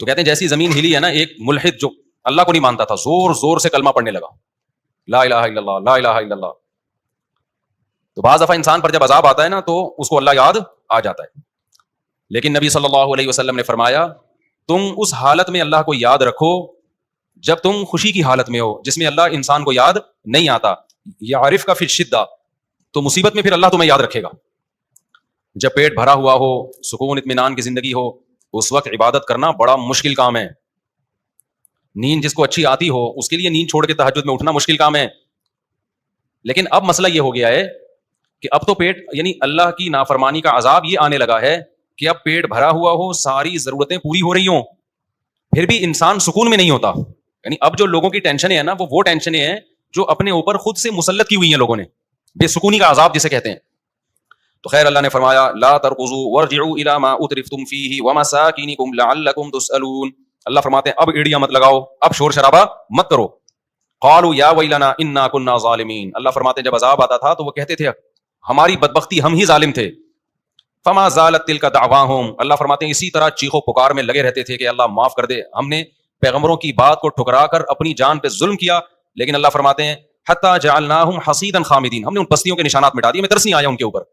تو کہتے ہیں جیسی زمین ہلی ہے نا، ایک ملحد جو اللہ کو نہیں مانتا تھا زور زور سے کلمہ پڑھنے لگا، لا الہ الا اللہ لا الہ الا اللہ. تو بعض دفعہ انسان پر جب عذاب آتا ہے نا تو اس کو اللہ یاد آ جاتا ہے. لیکن نبی صلی اللہ علیہ وسلم نے فرمایا تم اس حالت میں اللہ کو یاد رکھو جب تم خوشی کی حالت میں ہو، جس میں اللہ انسان کو یاد نہیں آتا. یعرف کا فی الشدہ، تو مصیبت میں پھر اللہ تمہیں یاد رکھے گا. جب پیٹ بھرا ہوا ہو، سکون اطمینان کی زندگی ہو، اس وقت عبادت کرنا بڑا مشکل کام ہے. نیند جس کو اچھی آتی ہو اس کے لیے نیند چھوڑ کے تہجد میں اٹھنا مشکل کام ہے. لیکن اب مسئلہ یہ ہو گیا ہے کہ اب تو پیٹ یعنی اللہ کی نافرمانی کا عذاب یہ آنے لگا ہے کہ اب پیٹ بھرا ہوا ہو، ساری ضرورتیں پوری ہو رہی ہوں، پھر بھی انسان سکون میں نہیں ہوتا. یعنی اب جو لوگوں کی ٹینشنیں ہیں نا وہ ٹینشنیں ہیں جو اپنے اوپر خود سے مسلط کی ہوئی ہیں لوگوں نے، بے سکونی کا عذاب جسے کہتے ہیں. تو خیر اللہ نے فرمایا لا ترقصوا وارجعوا الى ما اترفتم فيه ومساكنكم لعلكم تسألون. اللہ فرماتے ہیں اب ایڑیاں مت لگاؤ، اب شور شرابہ مت کرو. قالوا یا ویلنا انا كنا ظالمین. اللہ فرماتے ہیں جب عذاب آتا تھا تو وہ کہتے تھے ہماری بدبختی، ہم ہی ظالم تھے. فما زالت تلك دعواهم. اللہ فرماتے ہیں اسی طرح چیخو پکار میں لگے رہتے تھے کہ اللہ معاف کر دے، ہم نے پیغمبروں کی بات کو ٹھکرا کر اپنی جان پہ ظلم کیا. لیکن اللہ فرماتے ہیں حتی جعلناہم حصیدا خامدین، ہم نے ان بستیوں کے نشانات مٹا دیے، ہمیں ترس نہیں آیا ان کے اوپر.